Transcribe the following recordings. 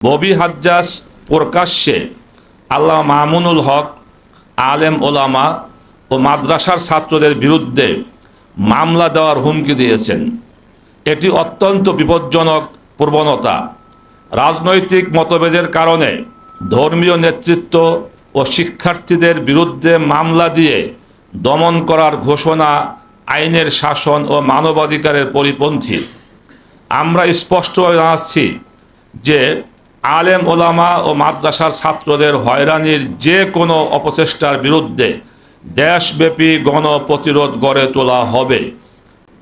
ববি হাজ্জাজ প্রকাশ্যে আল্লামা মামুনুল হক, আলেম ওলামা ও মাদ্রাসার ছাত্রদের বিরুদ্ধে মামলা দেওয়ার হুমকি দিয়েছেন। এটি অত্যন্ত বিপজ্জনক প্রবণতা। রাজনৈতিক মতভেদের কারণে ধর্মীয় নেতৃত্ব ও শিক্ষার্থীদের বিরুদ্ধে মামলা দিয়ে দমন করার ঘোষণা আইনের শাসন ও মানবাধিকারের পরিপন্থী। আমরা স্পষ্টভাবে জানাচ্ছি যে আলেম ওলামা ও মাদ্রাসার ছাত্রদের হয়রানির যে কোনো অপচেষ্টার বিরুদ্ধে দেশব্যাপী গণ প্রতিরোধ গড়ে তোলা হবে।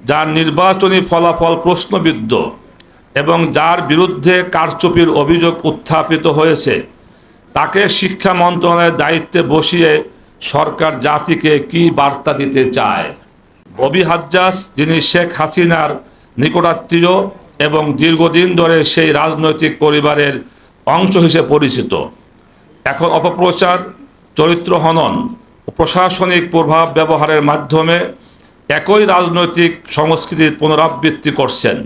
যার নির্বাচনী ফলাফল প্রশ্নবিদ্ধ এবং যার বিরুদ্ধে কারচুপির অভিযোগ উত্থাপিত হয়েছে, তাকে শিক্ষা মন্ত্রণালয়ের দায়িত্বে বসিয়ে সরকার জাতিকে কী বার্তা দিতে চায়? ববি হাজ্জাজ, যিনি শেখ হাসিনার নিকটাত্মীয় এবং দীর্ঘদিন ধরে সেই রাজনৈতিক পরিবারের অংশ হিসেবে পরিচিত, এখন অপপ্রচার, চরিত্র হনন ও প্রশাসনিক প্রভাব ব্যবহারের মাধ্যমে একই রাজনৈতিক সংস্কৃতির পুনরাবৃত্তি করছেন।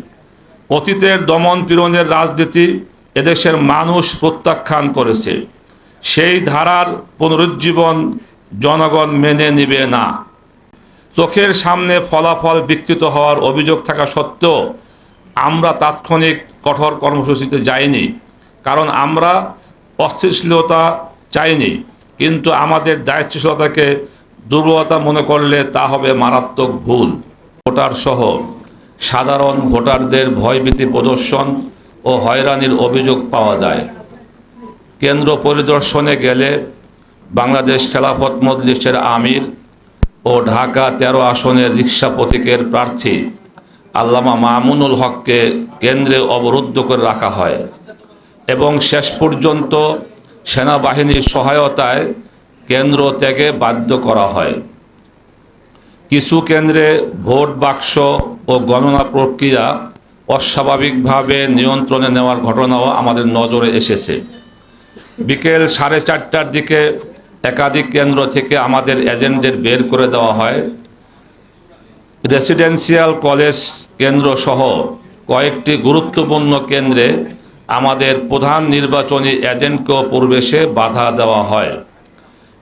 অতীতের দমন পীড়নের রাজনীতি এদেশের মানুষ প্রত্যাখ্যান করেছে। সেই ধারার পুনরুজ্জীবন জনগণ মেনে নিবে না। চোখের সামনে ফলাফল বিকৃত হওয়ার অভিযোগ থাকা সত্ত্বেও আমরা তাৎক্ষণিক কঠোর কর্মসূচিতে যাইনি, কারণ আমরা অস্থিতিশীলতা চাইনি। কিন্তু আমাদের দায়িত্বশীলতাকে দুর্বলতা মনে করলে তা হবে মারাত্মক ভুল। ভোটার সহ সাধারণ ভোটারদের ভয়ভীতি প্রদর্শন ও হয়রানির অভিযোগ পাওয়া যায়। কেন্দ্র পরিদর্শনে গেলে বাংলাদেশ খেলাফত মজলিসের আমির ও ঢাকা 13 আসনের রিকশা প্রতীকের প্রার্থী আল্লামা মামুনুল হককে কেন্দ্রে অবরুদ্ধ করে রাখা হয় এবং শেষ পর্যন্ত সেনাবাহিনীর সহায়তায় কেন্দ্র ত্যাগে বাধ্য করা হয়। কিছু কেন্দ্রে ভোট বাক্স ও গণনা প্রক্রিয়া অস্বাভাবিকভাবে নিয়ন্ত্রণে নেওয়ার ঘটনাও আমাদের নজরে এসেছে। বিকেল 4:30টার দিকে একাধিক কেন্দ্র থেকে আমাদের এজেন্টদের বের করে দেওয়া হয়। রেসিডেন্সিয়াল কলেজ কেন্দ্র সহ কয়েকটি গুরুত্বপূর্ণ কেন্দ্রে আমাদের প্রধান নির্বাচনী এজেন্টকেও প্রবেশে বাধা দেওয়া হয়।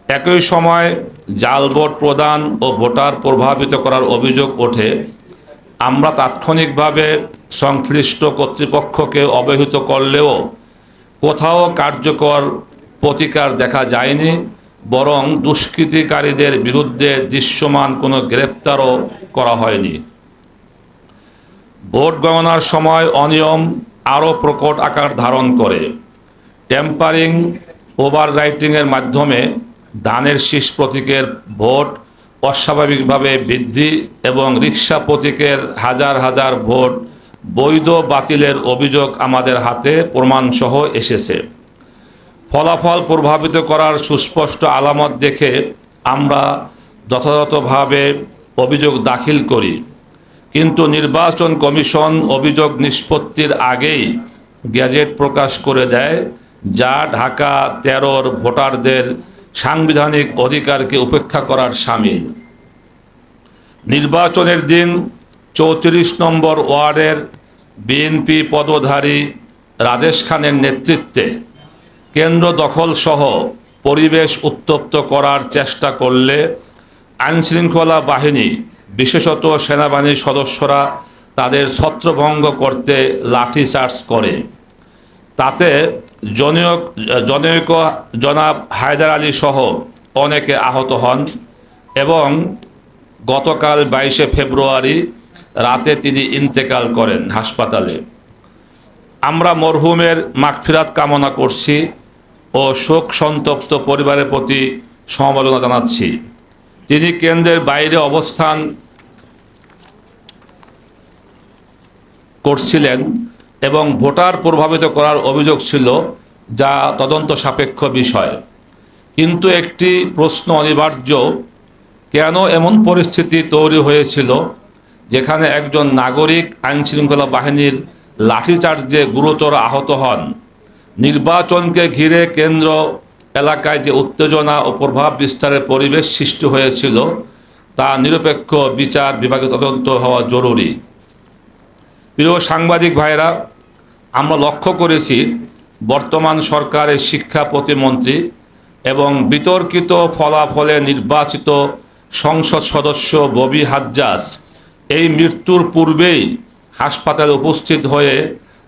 একই সময় জাল ভোট প্রদান ও ভোটার প্রভাবিত করার অভিযোগ ওঠে। আমরা তাৎক্ষণিকভাবে সংশ্লিষ্ট কর্তৃপক্ষকে অবহিত করলেও কোথাও কার্যকর প্রতিকার দেখা যায়নি, বরং দুষ্কৃতিকারীদের বিরুদ্ধে দৃশ্যমান কোনো গ্রেপ্তারও করা হয়নি। ভোট গণনার সময় অনিয়ম আরও প্রকট আকার ধারণ করে। টেম্পারিং, ওভাররাইটিংয়ের মাধ্যমে ধানের শীষ প্রতীকের ভোট অস্বাভাবিকভাবে বৃদ্ধি এবং রিকশা প্রতীকের হাজার হাজার ভোট বৈধ বাতিলের অভিযোগ আমাদের হাতে প্রমাণসহ এসেছে। ফলাফল প্রভাবিত করার সুস্পষ্ট আলামত দেখে আমরা যথাযথভাবে অভিযোগ দাখিল করি, কিন্তু নির্বাচন কমিশন অভিযোগ নিষ্পত্তির আগেই গেজেট প্রকাশ করে দেয়, যা ঢাকা 13 ভোটারদের সাংবিধানিক অধিকারকে উপেক্ষা করার শামিল। নির্বাচনের দিন 34 নম্বর ওয়ার্ডের বিএনপি পদধারী রাজেশ খানের নেতৃত্বে কেন্দ্র দখল সহ পরিবেশ উত্তপ্ত করার চেষ্টা করলে আইনশৃঙ্খলা বাহিনী, বিশেষত সেনাবাহিনীর সদস্যরা তাদের ছত্রভঙ্গ করতে লাঠিচার্জ করে। তাতে জনৈক জনাব হায়দার আলী সহ অনেকে আহত হন এবং গতকাল 22শে ফেব্রুয়ারি রাতে তিনি ইন্তেকাল করেন হাসপাতালে। আমরা মরহুমের মাগফিরাত কামনা করছি ও শোক সন্তপ্ত পরিবারের প্রতি সমবেদনা জানাচ্ছি। তিনি কেন্দ্রের বাইরে অবস্থান করছিলেন এবং ভোটার প্রভাবিত করার অভিযোগ ছিল, যা তদন্ত সাপেক্ষ বিষয়। কিন্তু একটি প্রশ্ন অনিবার্য, কেন এমন পরিস্থিতি তৈরি হয়েছিল যেখানে একজন নাগরিক আইনশৃঙ্খলা বাহিনীর লাঠিচার্জে গুরুতর আহত হন? নির্বাচনকে ঘিরে কেন্দ্র এলাকায় যে উত্তেজনা ও প্রভাব বিস্তারের পরিবেশ সৃষ্টি হয়েছিল, তা নিরপেক্ষ বিচার বিভাগে তদন্ত হওয়া জরুরি। প্রিয় সাংবাদিক ভাইরা, আমরা লক্ষ্য করেছি বর্তমান সরকারের শিক্ষা প্রতিমন্ত্রী এবং বিতর্কিত ফলাফলে নির্বাচিত সংসদ সদস্য ববি হাজ্জাজ এই মৃত্যুর পূর্বেই হাসপাতালে উপস্থিত হয়ে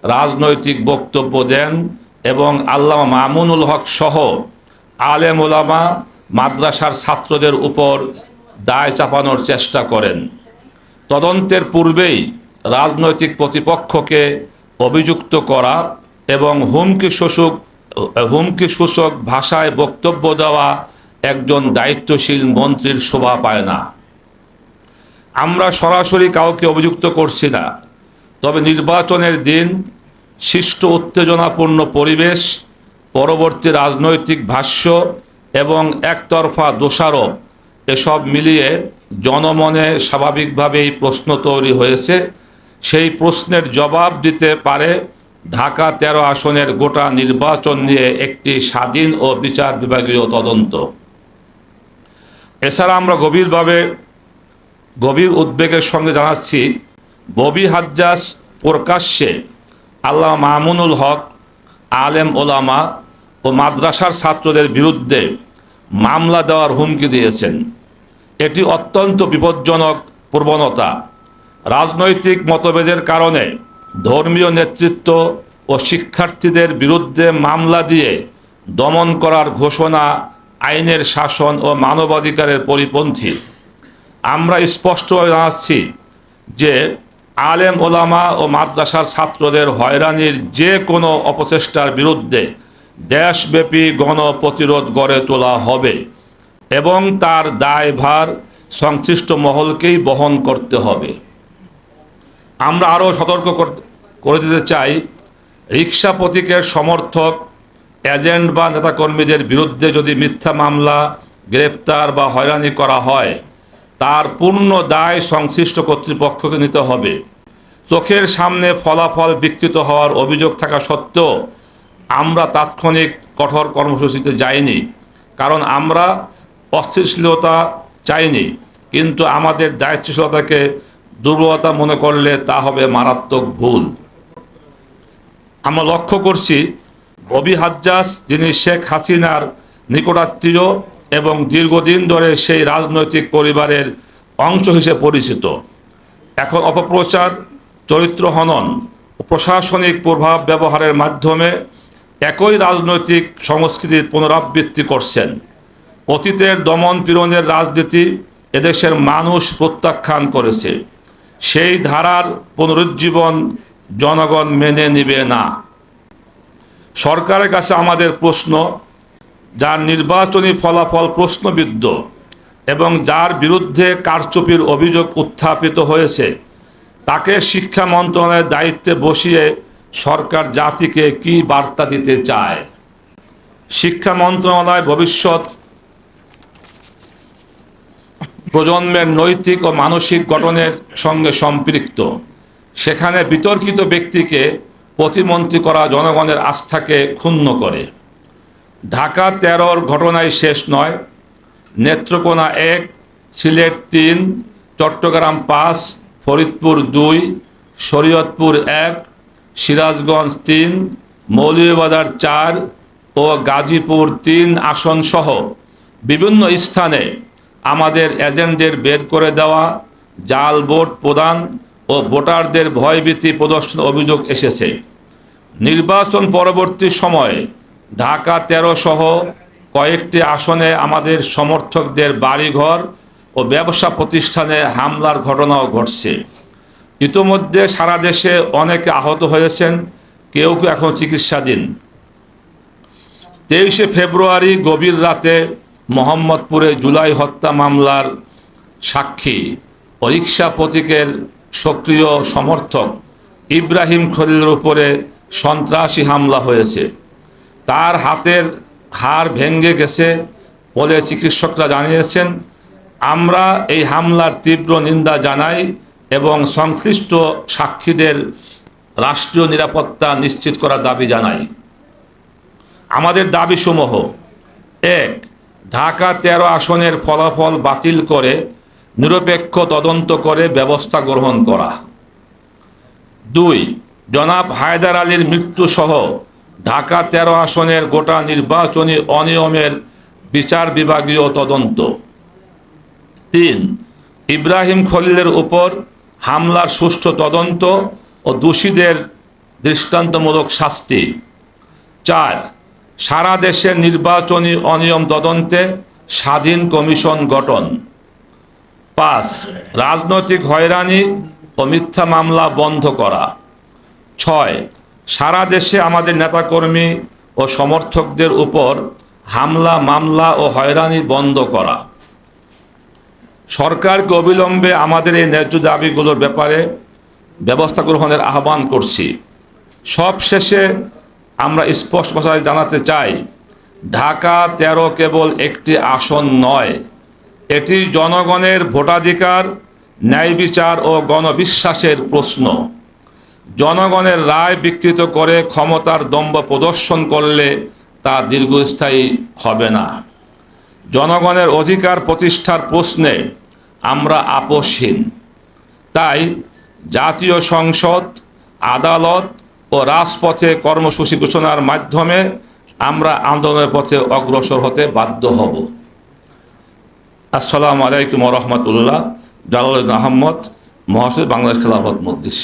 রাজনৈতিক বক্তব্য দেন এবং আল্লামা মামুনুল হক সহ আলেম ওলামা মাদ্রাসার ছাত্রদের উপর দায় চাপানোর চেষ্টা করেন। তদন্তের পূর্বেই রাজনৈতিক প্রতিপক্ষকে অভিযুক্ত করা এবং হুমকি সূচক ভাষায় বক্তব্য দেওয়া একজন দায়িত্বশীল মন্ত্রীর শোভা পায় না। আমরা সরাসরি কাউকে অভিযুক্ত করছি না, তবে নির্বাচনের দিন সৃষ্ট উত্তেজনাপূর্ণ পরিবেশ, পরবর্তী রাজনৈতিক ভাষ্য এবং একতরফা দোষারোপ এসব মিলিয়ে জনমনে স্বাভাবিকভাবেই প্রশ্ন তৈরি হয়েছে। সেই প্রশ্নের জবাব দিতে পারে ঢাকা 13 আসনের গোটা নির্বাচন নিয়ে একটি স্বাধীন ও বিচার বিভাগীয় তদন্ত। এছাড়া আমরা গভীর উদ্বেগের সঙ্গে জানাচ্ছি, ববি হাজ্জাজ প্রকাশ্যে আল্লামা মামুনুল হক, আলেম ওলামা ও মাদ্রাসার ছাত্রদের বিরুদ্ধে মামলা দেওয়ার হুমকি দিয়েছেন। এটি অত্যন্ত বিপজ্জনক প্রবণতা। রাজনৈতিক মতভেদের কারণে ধর্মীয় নেতৃত্ব ও শিক্ষার্থীদের বিরুদ্ধে মামলা দিয়ে দমন করার ঘোষণা আইনের শাসন ও মানবাধিকারের পরিপন্থী। আমরা স্পষ্টভাবে জানাচ্ছি যে আলেম ওলামা ও মাদ্রাসার ছাত্রদের হয়রানির যে কোনো অপচেষ্টার বিরুদ্ধে দেশব্যাপী গণপ্রতিরোধ গড়ে তোলা হবে এবং তার দায়ভার সংশ্লিষ্ট মহলকেই বহন করতে হবে। আমরা আরও সতর্ক করে দিতে চাই, রিকশা প্রতীকের সমর্থক, এজেন্ট বা নেতাকর্মীদের বিরুদ্ধে যদি মিথ্যা মামলা, গ্রেপ্তার বা হয়রানি করা হয়, তার পূর্ণ দায় সংশ্লিষ্ট কর্তৃপক্ষকে নিতে হবে। চোখের সামনে ফলাফল বিকৃত হওয়ার অভিযোগ থাকা সত্ত্বেও আমরা তাৎক্ষণিক কঠোর কর্মসূচিতে যাইনি, কারণ আমরা অস্থিতিশীলতা চাইনি, কিন্তু আমাদের দায়িত্বশীলতাকে দুর্বলতা মনে করলে তা হবে মারাত্মক ভুল। আমরা লক্ষ্য করছি, ববি হাজ্জাজ, যিনি শেখ হাসিনার নিকটাত্মীয় এবং দীর্ঘদিন ধরে সেই রাজনৈতিক পরিবারের অংশ হিসেবে পরিচিত, এখন অপপ্রচার, চরিত্র হনন ও প্রশাসনিক প্রভাব ব্যবহারের মাধ্যমে একই রাজনৈতিক সংস্কৃতির পুনরাবৃত্তি করছেন। অতীতের দমন পীড়নের রাজনীতি এদেশের মানুষ প্রত্যাখ্যান করেছে। সেই ধারার পুনরুজ্জীবন জনগণ মেনে নেবে না। সরকারের কাছে আমাদের প্রশ্ন, যার নির্বাচনী ফলাফল প্রশ্নবিদ্ধ এবং যার বিরুদ্ধে কারচুপির অভিযোগ উত্থাপিত হয়েছে, তাকে শিক্ষা মন্ত্রণালয়ের দায়িত্বে বসিয়ে সরকার জাতিকে কি বার্তা দিতে চায়? শিক্ষা মন্ত্রণালয় ভবিষ্যৎ প্রজন্মের নৈতিক ও মানসিক গঠনের সঙ্গে সম্পৃক্ত। সেখানে বিতর্কিত ব্যক্তিকে প্রতিমন্ত্রী করা জনগণের আস্থাকে ক্ষুণ্ণ করে। ঢাকা 13 ঘটনায় শেষ নয়। নেত্রকোনা 1, সিলেট 3, চট্টগ্রাম 5, ফরিদপুর 2, শরীয়তপুর 1, সিরাজগঞ্জ 3, মৌলভীবাজার 4 ও গাজীপুর 3 আসন সহ বিভিন্ন স্থানে আমাদের এজেন্টদের বের করে দেওয়া, জাল ভোট প্রদান ও ভোটারদের ভয়ভীতি প্রদর্শনের অভিযোগ এসেছে। নির্বাচন পরবর্তী সময়ে ঢাকা 13 সহ কয়েকটি আসনে আমাদের সমর্থকদের বাড়িঘর ও ব্যবসা প্রতিষ্ঠানে হামলার ঘটনাও ঘটছে। ইতোমধ্যে সারা দেশে অনেকে আহত হয়েছেন, কেউ কেউ এখন চিকিৎসাধীন। 23শে ফেব্রুয়ারি গভীর রাতে মোহাম্মদপুরে জুলাই হত্যা মামলার সাক্ষী ও রিকশা প্রতীকের সক্রিয় সমর্থক ইব্রাহিম খলিলের উপরে সন্ত্রাসী হামলা হয়েছে। তার হাতের হাড় ভেঙে গেছে বলে চিকিৎসকরা জানিয়েছেন। আমরা এই হামলার তীব্র নিন্দা জানাই এবং সংশ্লিষ্ট সাক্ষীদের রাষ্ট্রীয় নিরাপত্তা নিশ্চিত করার দাবি জানাই। আমাদের দাবিসমূহ: 1. ঢাকা 13 আসনের ফলাফল বাতিল করে নিরপেক্ষ তদন্ত করে ব্যবস্থা গ্রহণ করা। 2. জনাব হায়দার আলীর মৃত্যুসহ ঢাকা 13 আসনের গোটা নির্বাচনী অনিয়মের বিচার বিভাগীয় তদন্ত। 3, ইব্রাহিম খলিলের উপর হামলার সুষ্ঠু তদন্ত ও দোষীদের দৃষ্টান্তমূলক শাস্তি। 4, সারা দেশে নির্বাচনী অনিয়ম তদন্তে স্বাধীন কমিশন গঠন। 5, রাজনৈতিক হয়রানি ও মিথ্যা মামলা বন্ধ করা। 6, সারা দেশে আমাদের নেতাকর্মী ও সমর্থকদের উপর হামলা মামলা ও হয়রানি বন্ধ করা। সরকারকে অবিলম্বে আমাদের এই ন্যায্য দাবিগুলোর ব্যাপারে ব্যবস্থা গ্রহণের আহ্বান করছি। সবশেষে আমরা স্পষ্ট ভাষায় জানাতে চাই, ঢাকা 13 কেবল একটি আসন নয়, এটি জনগণের ভোটাধিকার, ন্যায় বিচার ও গণবিশ্বাসের প্রশ্ন। জনগণের রায় বিকৃত করে ক্ষমতার দম্ভ প্রদর্শন করলে তা দীর্ঘস্থায়ী হবে না। জনগণের অধিকার প্রতিষ্ঠার প্রশ্নে আমরা আপোষহীন। তাই জাতীয় সংসদ, আদালত ও রাজপথে কর্মসূচি ঘোষণার মাধ্যমে আমরা আন্দোলনের পথে অগ্রসর হতে বাধ্য হব। আসসালামু আলাইকুম ওয়া রাহমাতুল্লাহ। জালালউদ্দিন আহমদ, মহাসচিব, বাংলাদেশ খেলাফত মজলিস।